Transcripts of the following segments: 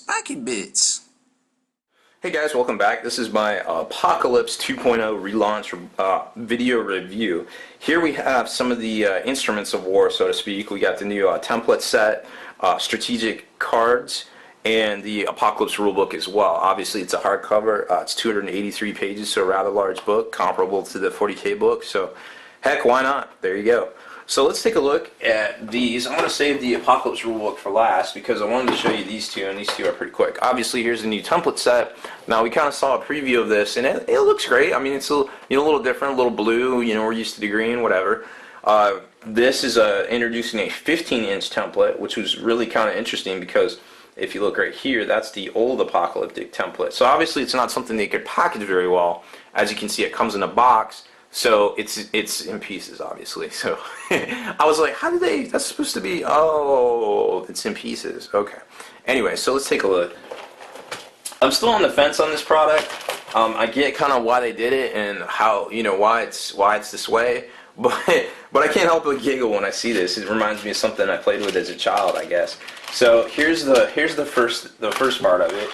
Spiky Bits. Hey guys, welcome back. This is my Apocalypse 2.0 relaunch video review. Here we have some of the instruments of war, so to speak. We got the new template set, strategic cards, and the Apocalypse rulebook as well. Obviously it's a hardcover. It's 283 pages, so a rather large book, comparable to the 40k book. So heck, why not? There you go. So let's take a look at these. I'm going to save the Apocalypse rulebook for last because I wanted to show you these two, and these two are pretty quick. Obviously, here's the new template set. Now, we kind of saw a preview of this, and it looks great. I mean, it's a little different, a little blue. We're used to the green, whatever. This is introducing a 15-inch template, which was really kind of interesting because if you look right here, that's the old apocalyptic template. So obviously, it's not something they could package very well. As you can see, it comes in a box. So it's in pieces, obviously. So I was like, how did they? That's supposed to be. Oh, it's in pieces. Okay. Anyway, so let's take a look. I'm still on the fence on this product. I get kind of why they did it and how why it's this way. But I can't help but giggle when I see this. It reminds me of something I played with as a child, I guess. So here's the first part of it,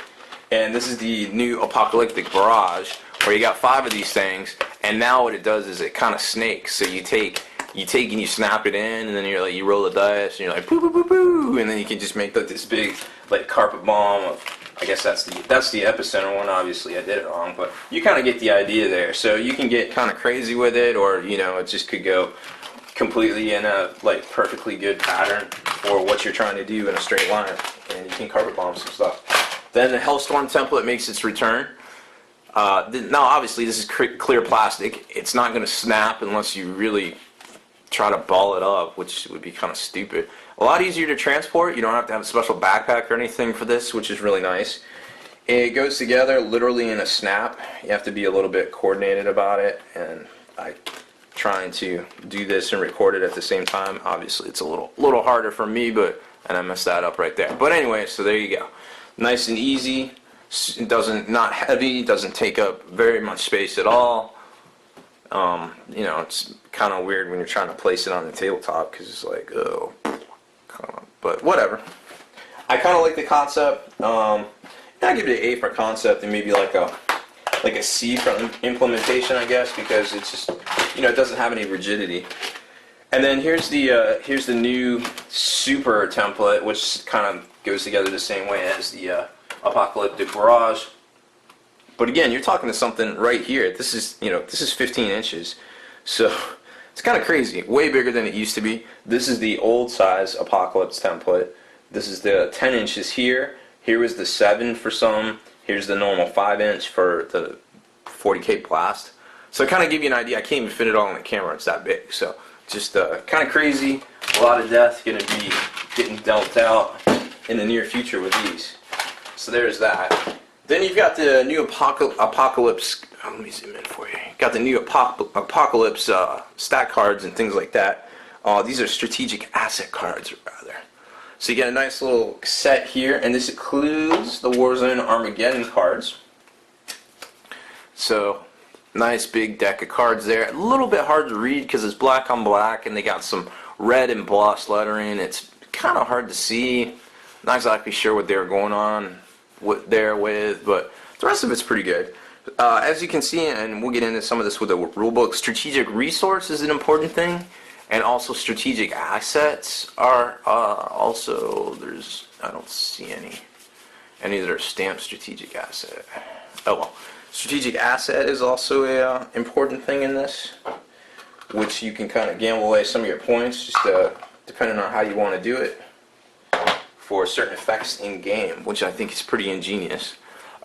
and this is the new apocalyptic barrage, where you got 5 of these things, and now what it does is it kind of snakes. So you take and you snap it in, and then you're like, you roll the dice, and you're like, boo, boo, boo, boo, and then you can just make like this big like carpet bomb of, I guess that's the epicenter one. Obviously I did it wrong, but you kind of get the idea there. So you can get kind of crazy with it, or it just could go completely in a like perfectly good pattern for what you're trying to do in a straight line, and you can carpet bomb some stuff. Then the Hellstorm template makes its return. Now obviously this is clear plastic. It's not going to snap unless you really try to ball it up, which would be kind of stupid. A lot easier to transport. You don't have to have a special backpack or anything for this, which is really nice. It goes together literally in a snap. You have to be a little bit coordinated about it, and I'm trying to do this and record it at the same time. Obviously it's a little harder for me, and I messed that up right there. But anyway, so there you go. Nice and easy. It not heavy, doesn't take up very much space at all. It's kind of weird when you're trying to place it on the tabletop because it's like, oh, but whatever. I kind of like the concept. I give it an A for concept and maybe like a C for implementation, I guess, because it's just it doesn't have any rigidity. And then here's the new super template, which kind of goes together the same way as the apocalyptic barrage. But again, you're talking to something right here. This is 15 inches, so it's kind of crazy. Way bigger than it used to be. This is the old size apocalypse template. This is the 10 inches here. Here was the 7 for some. Here's the normal 5-inch for the 40k blast. So kind of give you an idea. I can't even fit it all on the camera. It's that big. So just kind of crazy. A lot of death going to be getting dealt out in the near future with these. So there's that. Then you've got the new Apocalypse. Let me zoom in for you. Got the new Apocalypse stat cards and things like that. These are strategic asset cards, rather. So you get a nice little set here, and this includes the Zone Armageddon cards. So nice big deck of cards there. A little bit hard to read because it's black on black, and they got some red embossed lettering. It's kind of hard to see. Not exactly sure what they were going on with, but the rest of it's pretty good. As you can see, and we'll get into some of this with the rulebook, strategic resource is an important thing, and also strategic assets are also, I don't see any that are stamped strategic asset. Oh well, strategic asset is also a important thing in this, which you can kind of gamble away some of your points, just depending on how you want to do it, for certain effects in game, which I think is pretty ingenious.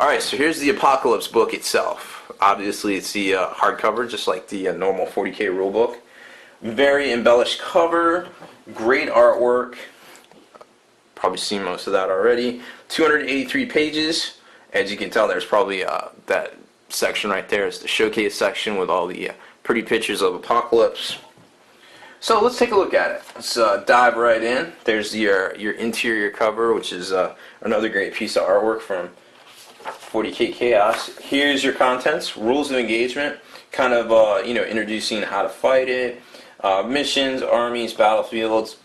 Alright, so here's the Apocalypse book itself. Obviously it's the hardcover, just like the normal 40k rulebook. Very embellished cover, great artwork. Probably seen most of that already. 283 pages. As you can tell, there's probably that section right there is the showcase section with all the pretty pictures of Apocalypse. So let's take a look at it. Let's dive right in. There's your interior cover, which is another great piece of artwork from 40k Chaos. Here's your contents: rules of engagement, kind of introducing how to fight it, missions, armies, battlefields,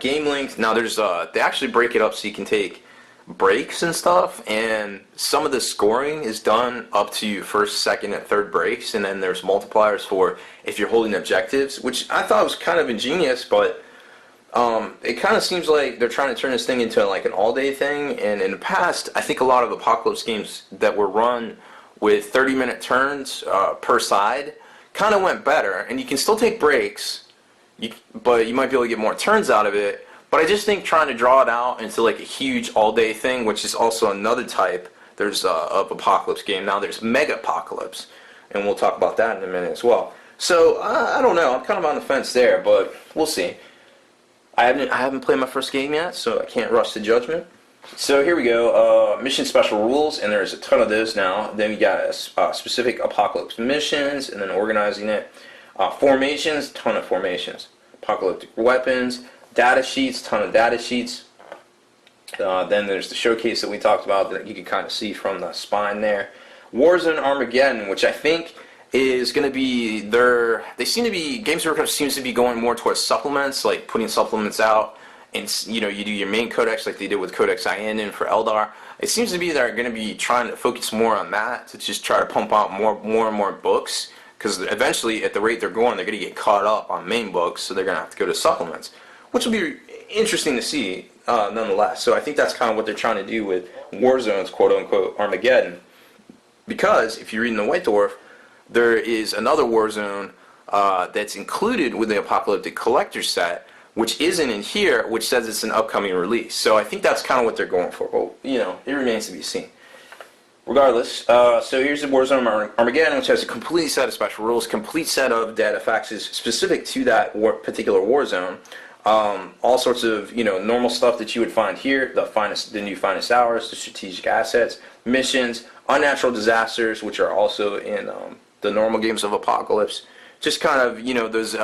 game length. Now there's they actually break it up so you can take breaks and stuff, and some of the scoring is done up to first, second, and third breaks, and then there's multipliers for if you're holding objectives, which I thought was kind of ingenious, but it kind of seems like they're trying to turn this thing into like an all-day thing. And in the past, I think a lot of Apocalypse games that were run with 30-minute turns per side kind of went better, and you can still take breaks, but you might be able to get more turns out of it. But I just think trying to draw it out into like a huge all-day thing, which is also another type of Apocalypse game. Now there's Mega Apocalypse, and we'll talk about that in a minute as well. So I don't know. I'm kind of on the fence there, but we'll see. I haven't played my first game yet, so I can't rush to judgment. So here we go. Mission special rules, and there's a ton of those now. Then we got specific Apocalypse missions, and then organizing it. Formations, ton of formations. Apocalyptic weapons. Data sheets, ton of data sheets. Then there's the showcase that we talked about that you can kind of see from the spine there. Zone Armageddon, which I think is going to be Games Workshop seems to be going more towards supplements, like putting supplements out, and you do your main codex like they did with Codex Ionin for Eldar. It seems to be they're going to be trying to focus more on that, to just try to pump out more and more books, because eventually at the rate they're going, they're going to get caught up on main books, so they're going to have to go to supplements, which will be interesting to see nonetheless. So I think that's kind of what they're trying to do with Warzone's quote-unquote Armageddon, because if you're reading the White Dwarf, there is another Warzone that's included with the Apocalyptic Collector set, which isn't in here, which says it's an upcoming release. So I think that's kind of what they're going for. Well, it remains to be seen. Regardless, so here's the Warzone Armageddon, which has a complete set of special rules, complete set of data faxes specific to that particular Warzone. All sorts of normal stuff that you would find here, the new finest hours, the strategic assets, missions, unnatural disasters, which are also in the normal games of Apocalypse. Just kind of those.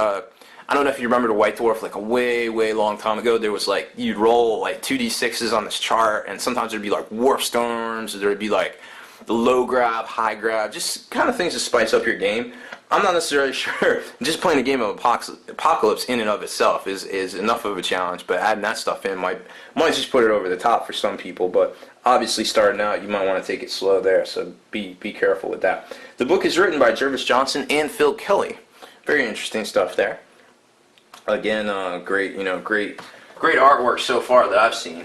I don't know if you remember the White Dwarf, like a way long time ago. There was like you'd roll like 2d6s on this chart, and sometimes there'd be like warp storms, or there'd be like the low grab, high grab, just kind of things to spice up your game. I'm not necessarily sure just playing a game of Apocalypse in and of itself is enough of a challenge, but adding that stuff in might just put it over the top for some people. But obviously starting out, you might want to take it slow there, so be careful with that. The book is written by Jervis Johnson and Phil Kelly. Very interesting stuff there. Again, great artwork so far that I've seen.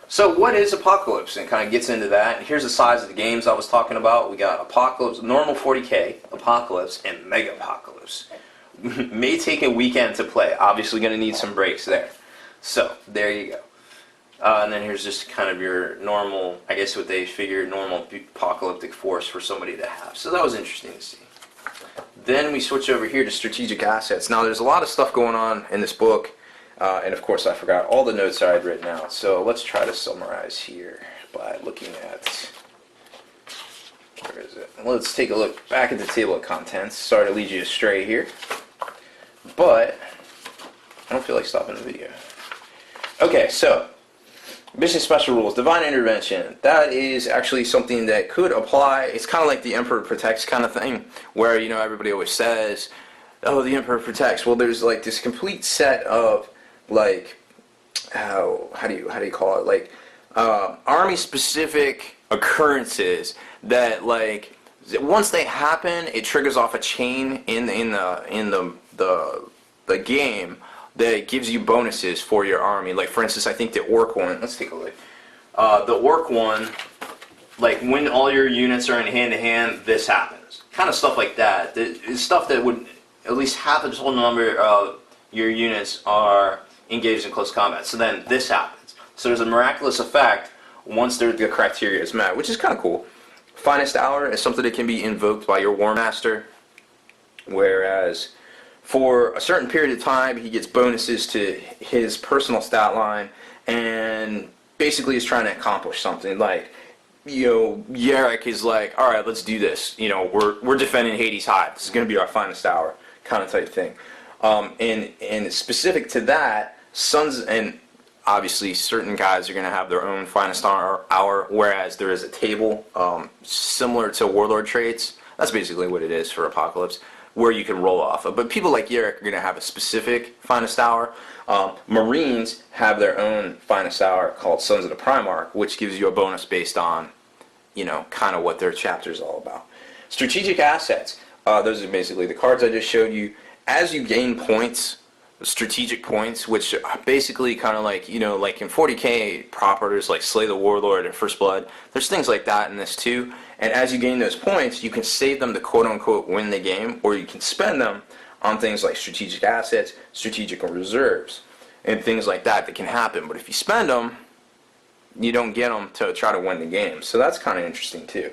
So what is Apocalypse? And kind of gets into that. And here's the size of the games I was talking about. We got Apocalypse, normal 40k, Apocalypse, and Mega Apocalypse. May take a weekend to play. Obviously going to need some breaks there. So there you go. And then here's just kind of your normal, I guess what they figured, normal apocalyptic force for somebody to have. So that was interesting to see. Then we switch over here to strategic assets. Now there's a lot of stuff going on in this book. And of course I forgot all the notes I had written out. So let's try to summarize here by looking at, where is it? Let's take a look back at the table of contents. Sorry to lead you astray here, but I don't feel like stopping the video. Okay, so mission special rules, divine intervention. That is actually something that could apply. It's kind of like the Emperor Protects kind of thing, where everybody always says, oh, the Emperor Protects. Well, there's like this complete set of like how do you call it, like army specific occurrences that like once they happen, it triggers off a chain in the game that gives you bonuses for your army. Like for instance, I think the Orc one. Let's take a look. The Orc one, like when all your units are in hand to hand, this happens. Kind of stuff like that. It's stuff that would at least half the total number of your units are engaged in close combat. So then this happens. So there's a miraculous effect once the criteria is met, which is kind of cool. Finest Hour is something that can be invoked by your War Master, whereas for a certain period of time he gets bonuses to his personal stat line and basically is trying to accomplish something. Like, Yarrick is like, all right, let's do this. We're defending Hades Hive. This is going to be our finest hour kind of type thing. And specific to that, Sons, and obviously certain guys are going to have their own finest hour, whereas there is a table similar to Warlord traits. That's basically what it is for Apocalypse. where you can roll off of. But people like Yerrick are going to have a specific finest hour. Marines have their own finest hour called Sons of the Primarch, which gives you a bonus based on, you know, kind of what their chapter is all about. Strategic assets. Those are basically the cards I just showed you. As you gain points, strategic points, which are basically kind of like, you know, like in 40k proper, there's like Slay the Warlord and First Blood. There's things like that in this too. And as you gain those points, you can save them to quote-unquote win the game, or you can spend them on things like strategic assets, strategic reserves, and things like that that can happen. But if you spend them, you don't get them to try to win the game. So that's kind of interesting too.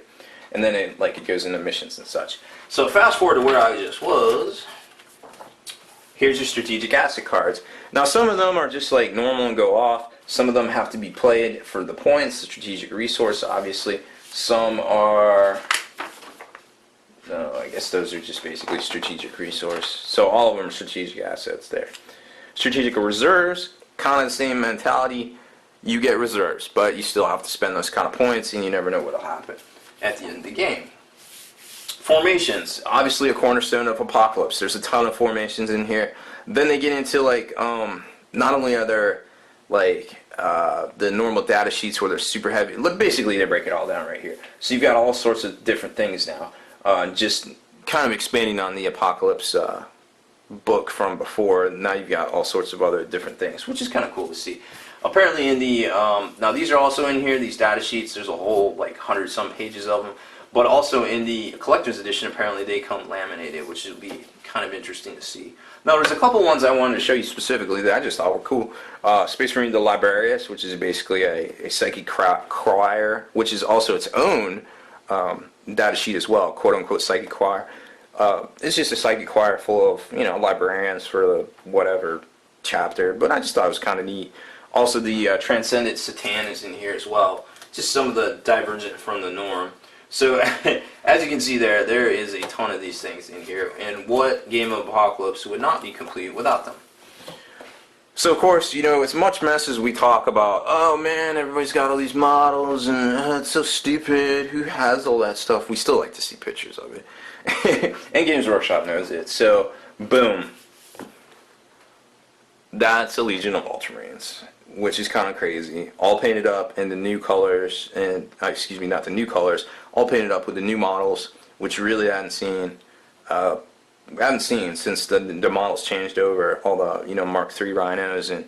And then it goes into missions and such. So fast forward to where I just was. Here's your strategic asset cards. Now some of them are just like normal and go off. Some of them have to be played for the points, the strategic resource obviously. Some are, no, I guess those are just basically strategic resource. So all of them are strategic assets there. Strategic reserves, kind of the same mentality. You get reserves, but you still have to spend those kind of points, and you never know what will happen at the end of the game. Formations, obviously a cornerstone of Apocalypse. There's a ton of formations in here. Then they get into like, not only are there like the normal data sheets where they're super heavy. Look, basically they break it all down right here. So you've got all sorts of different things now. Just kind of expanding on the Apocalypse book from before. Now you've got all sorts of other different things, which is kind of cool to see. Apparently in the, now these are also in here, these data sheets. There's a whole like 100-some pages of them. But also in the collector's edition, apparently they come laminated, which will be kind of interesting to see. Now there's a couple ones I wanted to show you specifically that I just thought were cool. Space Marine the Librarius, which is basically a psychic choir, which is also its own data sheet as well, quote-unquote psychic choir. It's just a psychic choir full of, you know, librarians for the whatever chapter, but I just thought it was kind of neat. Also the Transcendent Satan is in here as well, just some of the divergent from the norm. So, as you can see there is a ton of these things in here, and what game of Apocalypse would not be complete without them? So, of course, you know, as much mess as we talk about, oh man, everybody's got all these models, and it's so stupid, who has all that stuff? We still like to see pictures of it. And Games Workshop knows it, so, boom. That's a Legion of Ultramarines, which is kind of crazy. All painted up in the new colors, and excuse me, not the new colors. All painted up with the new models, which really I hadn't seen since the models changed over. All the, you know, Mark III Rhinos and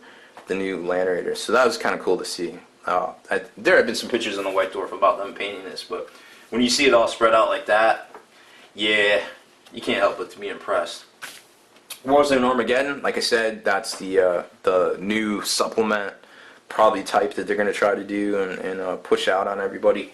the new Land Raiders. So that was kind of cool to see. There have been some pictures on the White Dwarf about them painting this, but when you see it all spread out like that, yeah, you can't help but to be impressed. Zone Armageddon, like I said, that's the new supplement, probably type that they're going to try to do and push out on everybody.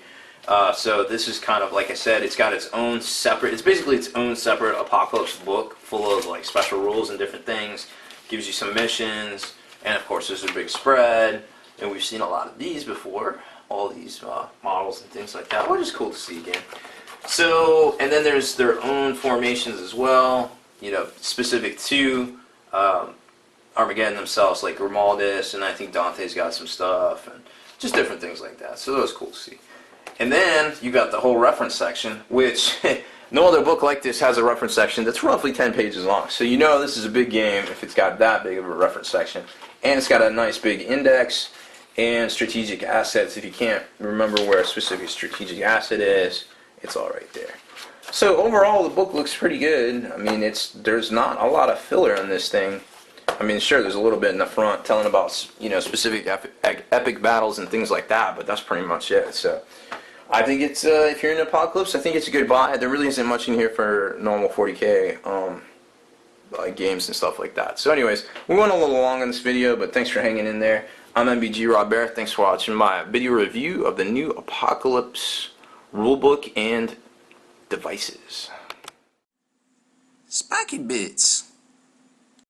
So this is kind of, like I said, it's got its own separate, it's basically its own separate Apocalypse book full of like special rules and different things. Gives you some missions, and of course there's a big spread, and we've seen a lot of these before, all these models and things like that, which is cool to see again. So, and then there's their own formations as well, you know, specific to Armageddon themselves, like Grimaldus, and I think Dante's got some stuff, and just different things like that. So that was cool to see. And then you got the whole reference section, which no other book like this has a reference section that's roughly 10 pages long. So you know this is a big game if it's got that big of a reference section. And it's got a nice big index and strategic assets. If you can't remember where a specific strategic asset is, it's all right there. So overall, the book looks pretty good. I mean, there's not a lot of filler in this thing. I mean, sure, there's a little bit in the front telling about, you know, specific epic battles and things like that, but that's pretty much it. So I think it's, if you're in Apocalypse, I think it's a good buy. There really isn't much in here for normal 40k games and stuff like that. So anyways, we went a little long in this video, but thanks for hanging in there. I'm MBG Robert. Thanks for watching my video review of the new Apocalypse rulebook and devices. Spiky bits.